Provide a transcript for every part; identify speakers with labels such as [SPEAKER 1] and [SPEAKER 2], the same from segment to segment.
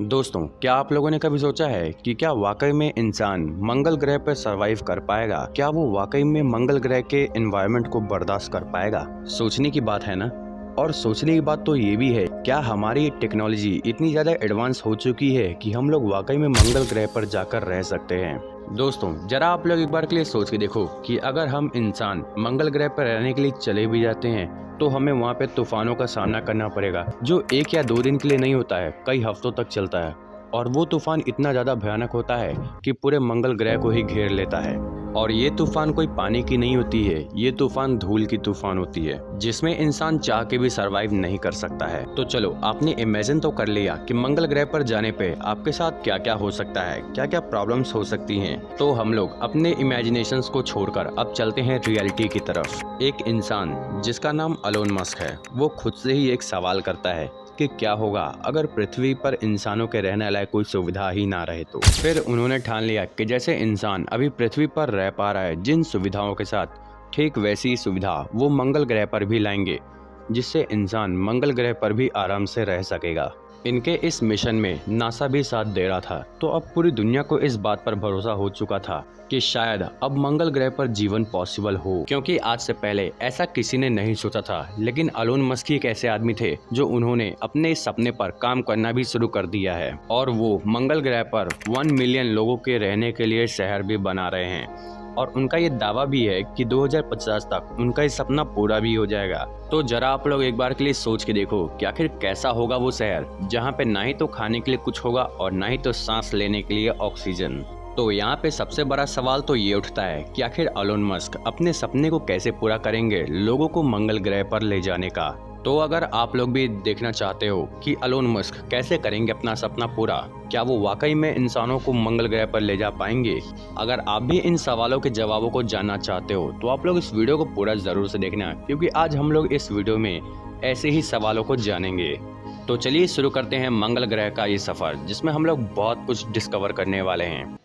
[SPEAKER 1] दोस्तों, क्या आप लोगों ने कभी सोचा है कि क्या वाकई में इंसान मंगल ग्रह पर सरवाइव कर पाएगा? क्या वो वाकई में मंगल ग्रह के एनवायरनमेंट को बर्दाश्त कर पाएगा? सोचने की बात है ना। और सोचने की बात तो ये भी है, क्या हमारी टेक्नोलॉजी इतनी ज्यादा एडवांस हो चुकी है कि हम लोग वाकई में मंगल ग्रह पर जाकर रह सकते हैं? दोस्तों, जरा आप लोग एक बार के लिए सोच के देखो कि अगर हम इंसान मंगल ग्रह पर रहने के लिए चले भी जाते हैं तो हमें वहाँ पे तूफानों का सामना करना पड़ेगा, जो 1 या 2 दिन के लिए नहीं होता है, कई हफ्तों तक चलता है। और वो तूफान इतना ज़्यादा भयानक होता है कि पूरे मंगल ग्रह को ही घेर लेता है। और ये तूफान कोई पानी की नहीं होती है, ये तूफान धूल की तूफान होती है, जिसमें इंसान चाह के भी सरवाइव नहीं कर सकता है। तो चलो, आपने इमेजिन तो कर लिया कि मंगल ग्रह पर जाने पे आपके साथ क्या क्या हो सकता है, क्या क्या प्रॉब्लम्स हो सकती हैं। तो हम लोग अपने इमेजिनेशंस को छोड़कर अब चलते हैं रियलिटी की तरफ। एक इंसान जिसका नाम एलोन मस्क है, वो खुद से ही एक सवाल करता है कि क्या होगा अगर पृथ्वी पर इंसानों के रहने लायक कोई सुविधा ही ना रहे तो। फिर उन्होंने ठान लिया कि जैसे इंसान अभी पृथ्वी पर रह पा रहा है जिन सुविधाओं के साथ, ठीक वैसी ही सुविधा वो मंगल ग्रह पर भी लाएंगे, जिससे इंसान मंगल ग्रह पर भी आराम से रह सकेगा। इनके इस मिशन में नासा भी साथ दे रहा था। तो अब पूरी दुनिया को इस बात पर भरोसा हो चुका था कि शायद अब मंगल ग्रह पर जीवन पॉसिबल हो, क्योंकि आज से पहले ऐसा किसी ने नहीं सोचा था। लेकिन एलोन मस्क ही एक ऐसे आदमी थे जो उन्होंने अपने इस सपने पर काम करना भी शुरू कर दिया है, और वो मंगल ग्रह पर 1 मिलियन लोगों के रहने के लिए शहर भी बना रहे हैं। और उनका ये दावा भी है कि 2050 तक उनका ये सपना पूरा भी हो जाएगा। तो जरा आप लोग एक बार के लिए सोच के देखो कि आखिर कैसा होगा वो शहर, जहाँ पे ना ही तो खाने के लिए कुछ होगा और ना ही तो सांस लेने के लिए ऑक्सीजन। तो यहाँ पे सबसे बड़ा सवाल तो ये उठता है कि आखिर एलोन मस्क अपने सपने को कैसे पूरा करेंगे, लोगों को मंगल ग्रह पर ले जाने का। तो अगर आप लोग भी देखना चाहते हो कि एलोन मस्क कैसे करेंगे अपना सपना पूरा, क्या वो वाकई में इंसानों को मंगल ग्रह पर ले जा पाएंगे, अगर आप भी इन सवालों के जवाबों को जानना चाहते हो तो आप लोग इस वीडियो को पूरा जरूर से देखना, क्योंकि आज हम लोग इस वीडियो में ऐसे ही सवालों को जानेंगे। तो चलिए शुरू करते हैं मंगल ग्रह का ये सफर, जिसमें हम लोग बहुत कुछ डिस्कवर करने वाले हैं।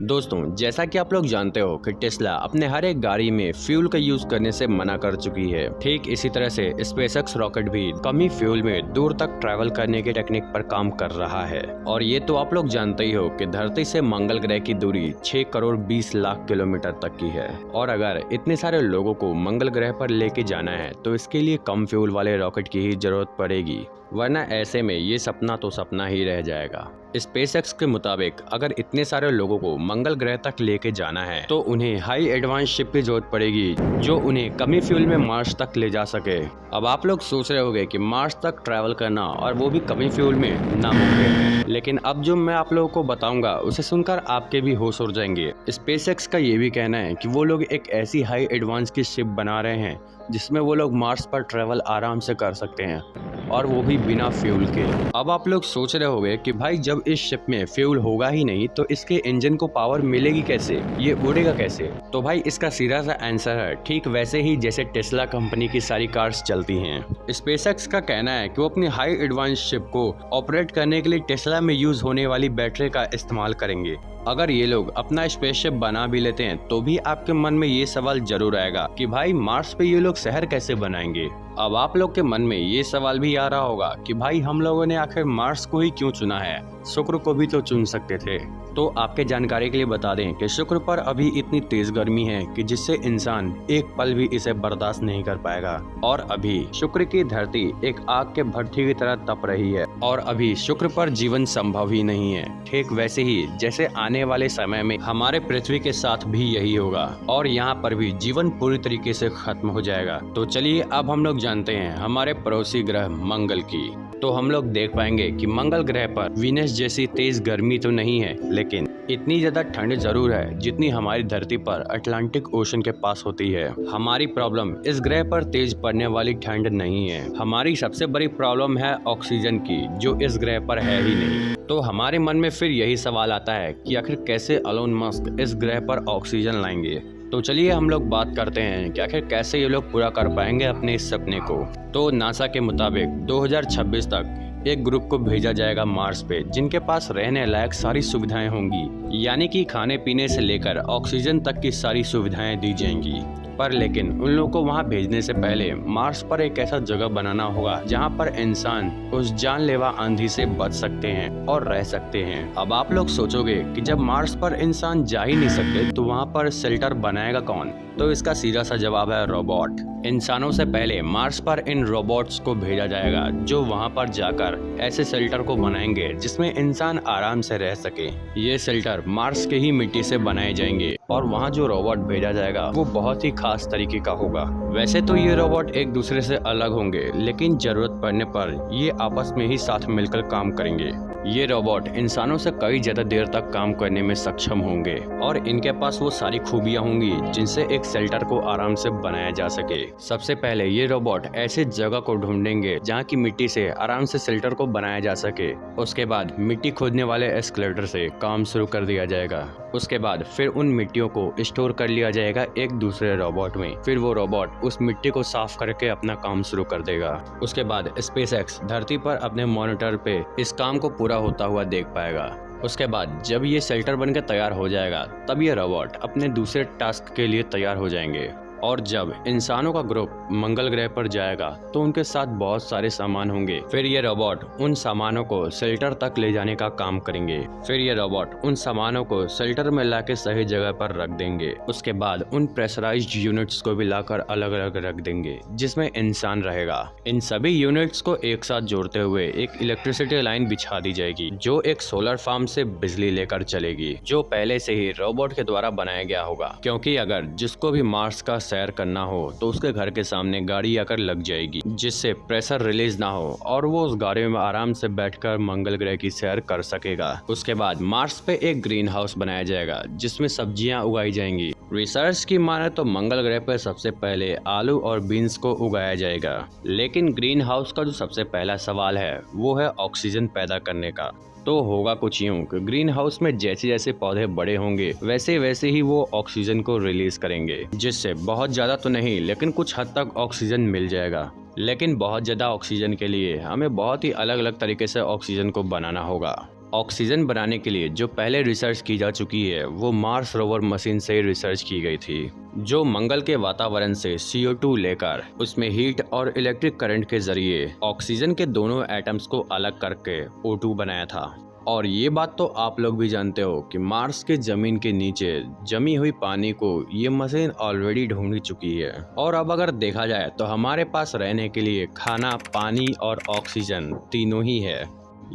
[SPEAKER 1] दोस्तों, जैसा कि आप लोग जानते हो कि टेस्ला अपने हर एक गाड़ी में फ्यूल का यूज करने से मना कर चुकी है। ठीक इसी तरह से स्पेसएक्स रॉकेट भी कम ही फ्यूल में दूर तक ट्रैवल करने के टेक्निक पर काम कर रहा है। और ये तो आप लोग जानते ही हो कि धरती से मंगल ग्रह की दूरी 6 करोड़ 20 लाख किलोमीटर तक की है। और अगर इतने सारे लोगों को मंगल ग्रह पर लेके जाना है तो इसके लिए कम फ्यूल वाले रॉकेट की ही जरूरत पड़ेगी, वरना ऐसे में ये सपना तो सपना ही रह जाएगा। स्पेसएक्स के मुताबिक अगर इतने सारे लोगों को मंगल ग्रह तक लेके जाना है तो उन्हें हाई एडवांस शिप की जरूरत पड़ेगी, जो उन्हें कमी फ्यूल में मार्स तक ले जा सके। अब आप लोग सोच रहे होंगे कि मार्स तक ट्रैवल करना और वो भी कमी फ्यूल में नामुमकिन है, लेकिन अब जो मैं आप लोगों को बताऊंगा उसे सुनकर आपके भी होश उड़ जाएंगे। स्पेसएक्स का ये भी कहना है कि वो लोग एक ऐसी हाई एडवांस की शिप बना रहे हैं जिसमें वो लोग मार्स पर ट्रैवल आराम से कर सकते हैं, और वो भी बिना फ्यूल के। अब आप लोग सोच रहे होंगे कि भाई जब इस शिप में फ्यूल होगा ही नहीं तो इसके इंजन को पावर मिलेगी कैसे, ये उड़ेगा कैसे? तो भाई इसका सीधा सा आंसर है ठीक वैसे ही जैसे टेस्ला कंपनी की सारी कार्स चलती हैं। स्पेसएक्स का कहना है कि वो अपनी हाई एडवांस शिप को ऑपरेट करने के लिए टेस्ला में यूज होने वाली बैटरी का इस्तेमाल करेंगे। अगर ये लोग अपना स्पेसशिप बना भी लेते हैं तो भी आपके मन में ये सवाल जरूर आएगा कि भाई मार्स पे ये लोग शहर कैसे बनाएंगे। अब आप लोग के मन में ये सवाल भी आ रहा होगा कि भाई हम लोगों ने आखिर मार्स को ही क्यों चुना है, शुक्र को भी तो चुन सकते थे। तो आपके जानकारी के लिए बता दें कि शुक्र पर अभी इतनी तेज गर्मी है कि जिससे इंसान एक पल भी इसे बर्दाश्त नहीं कर पाएगा। और अभी शुक्र की धरती एक आग के भट्ठी की तरह तप रही है, और अभी शुक्र पर जीवन संभव ही नहीं है। ठीक वैसे ही जैसे आने वाले समय में हमारे पृथ्वी के साथ भी यही होगा, और यहाँ पर भी जीवन पूरी तरीके से खत्म हो जाएगा। तो चलिए अब हम लोग जानते हैं हमारे पड़ोसी ग्रह मंगल की। तो हम लोग देख पाएंगे कि मंगल ग्रह पर वीनस जैसी तेज गर्मी तो नहीं है, लेकिन इतनी ज्यादा ठंड जरूर है जितनी हमारी धरती पर अटलांटिक ओशन के पास होती है। हमारी प्रॉब्लम इस ग्रह पर तेज पड़ने वाली ठंड नहीं है, हमारी सबसे बड़ी प्रॉब्लम है ऑक्सीजन की, जो इस ग्रह पर है ही नहीं। तो हमारे मन में फिर यही सवाल आता है कि आखिर कैसे एलोन मस्क इस ग्रह पर ऑक्सीजन लाएंगे। तो चलिए हम लोग बात करते हैं कि आखिर कैसे ये लोग पूरा कर पाएंगे अपने इस सपने को। तो नासा के मुताबिक 2026 तक एक ग्रुप को भेजा जाएगा मार्स पे, जिनके पास रहने लायक सारी सुविधाएं होंगी, यानी कि खाने पीने से लेकर ऑक्सीजन तक की सारी सुविधाएं दी जाएंगी। पर लेकिन उन लोगों को वहां भेजने से पहले मार्स पर एक ऐसा जगह बनाना होगा जहां पर इंसान उस जानलेवा आंधी से बच सकते हैं और रह सकते हैं। अब आप लोग सोचोगे कि जब मार्स पर इंसान जा ही नहीं सकते तो वहां पर शेल्टर बनाएगा कौन? तो इसका सीधा सा जवाब है रोबोट। इंसानों से पहले मार्स पर इन रोबोट्स को भेजा जाएगा जो वहां पर जाकर ऐसे शेल्टर को बनाएंगे जिसमें इंसान आराम से रह सके। ये शेल्टर मार्स के ही मिट्टी से बनाए जाएंगे और वहाँ जो रोबोट भेजा जाएगा वो बहुत ही खास तरीके का होगा। वैसे तो ये रोबोट एक दूसरे से अलग होंगे, लेकिन जरूरत पड़ने पर ये आपस में ही साथ मिलकर काम करेंगे। ये रोबोट इंसानों से कई ज्यादा देर तक काम करने में सक्षम होंगे और इनके पास वो सारी खूबियां होंगी जिनसे एक शेल्टर को आराम से बनाया जा सके। सबसे पहले ये रोबोट ऐसे जगह को ढूंढेंगे जहाँ की मिट्टी से आराम से शेल्टर को बनाया जा सके। उसके बाद मिट्टी खोदने वाले एस्केलेटर से काम शुरू कर दिया जाएगा। उसके बाद फिर उन मिट्टियों को स्टोर कर लिया जाएगा एक दूसरे रोबोट में। फिर वो रोबोट उस मिट्टी को साफ करके अपना काम शुरू कर देगा। उसके बाद स्पेसएक्स धरती पर अपने मॉनिटर पे इस काम को पूरा होता हुआ देख पाएगा। उसके बाद जब ये शेल्टर बनकर तैयार हो जाएगा तब ये रोबोट अपने दूसरे टास्क के लिए तैयार हो जाएंगे। और जब इंसानों का ग्रुप मंगल ग्रह पर जाएगा तो उनके साथ बहुत सारे सामान होंगे। फिर ये रोबोट उन सामानों को शेल्टर तक ले जाने का काम करेंगे। फिर ये रोबोट उन सामानों को शेल्टर में लाके सही जगह पर रख देंगे। उसके बाद उन प्रेशराइज्ड यूनिट्स को भी लाकर अलग अलग रख देंगे जिसमें इंसान रहेगा। इन सभी यूनिट्स को एक साथ जोड़ते हुए एक इलेक्ट्रिसिटी लाइन बिछा दी जाएगी जो एक सोलर फार्म से बिजली लेकर चलेगी, जो पहले से ही रोबोट के द्वारा बनाया गया होगा। क्योंकि अगर जिसको भी मार्स का सैर करना हो तो उसके घर के सामने गाड़ी आकर लग जाएगी जिससे प्रेशर रिलीज ना हो और वो उस गाड़ी में आराम से बैठकर मंगल ग्रह की सैर कर सकेगा। उसके बाद मार्स पे एक ग्रीन हाउस बनाया जाएगा जिसमें सब्जियां उगाई जाएंगी। रिसर्च की माने तो मंगल ग्रह पर सबसे पहले आलू और बीन्स को उगाया जाएगा, लेकिन ग्रीन हाउस का जो सबसे पहला सवाल है वो है ऑक्सीजन पैदा करने का। तो होगा कुछ यूं कि ग्रीन हाउस में जैसे जैसे पौधे बड़े होंगे वैसे वैसे ही वो ऑक्सीजन को रिलीज करेंगे, जिससे बहुत ज्यादा तो नहीं लेकिन कुछ हद तक ऑक्सीजन मिल जाएगा। लेकिन बहुत ज्यादा ऑक्सीजन के लिए हमें बहुत ही अलग अलग तरीके से ऑक्सीजन को बनाना होगा। ऑक्सीजन बनाने के लिए जो पहले रिसर्च की जा चुकी है वो मार्स रोवर मशीन से रिसर्च की गई थी, जो मंगल के वातावरण से CO2 लेकर उसमें हीट और इलेक्ट्रिक करंट के जरिए ऑक्सीजन के दोनों एटम्स को अलग करके O2 बनाया था। और ये बात तो आप लोग भी जानते हो कि मार्स के जमीन के नीचे जमी हुई पानी को ये मशीन ऑलरेडी ढूंढ चुकी है। और अब अगर देखा जाए तो हमारे पास रहने के लिए खाना, पानी और ऑक्सीजन तीनों ही है,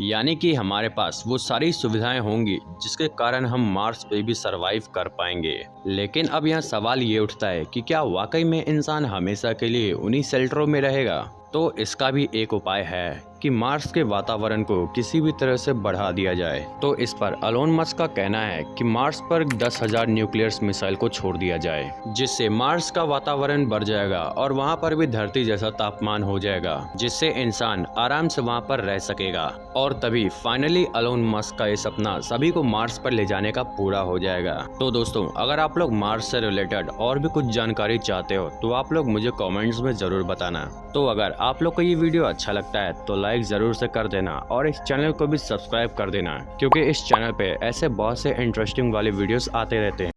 [SPEAKER 1] यानी कि हमारे पास वो सारी सुविधाएं होंगी जिसके कारण हम मार्स पे भी सरवाइव कर पाएंगे। लेकिन अब यहाँ सवाल ये उठता है कि क्या वाकई में इंसान हमेशा के लिए उन्हीं शेल्टरों में रहेगा? तो इसका भी एक उपाय है कि मार्स के वातावरण को किसी भी तरह से बढ़ा दिया जाए। तो इस पर एलोन मस्क का कहना है कि मार्स पर 10,000 न्यूक्लियर मिसाइल को छोड़ दिया जाए, जिससे मार्स का वातावरण बढ़ जाएगा और वहाँ पर भी धरती जैसा तापमान हो जाएगा, जिससे इंसान आराम से वहाँ पर रह सकेगा। और तभी फाइनली एलोन मस्क का ये सपना सभी को मार्स पर ले जाने का पूरा हो जाएगा। तो दोस्तों, अगर आप लोग मार्स से रिलेटेड और भी कुछ जानकारी चाहते हो तो आप लोग मुझे कमेंट्स में जरूर बताना। तो अगर आप लोग को ये वीडियो अच्छा लगता है तो लाइक जरूर से कर देना और इस चैनल को भी सब्सक्राइब कर देना, क्योंकि इस चैनल पे ऐसे बहुत से इंटरेस्टिंग वाले वीडियोस आते रहते हैं।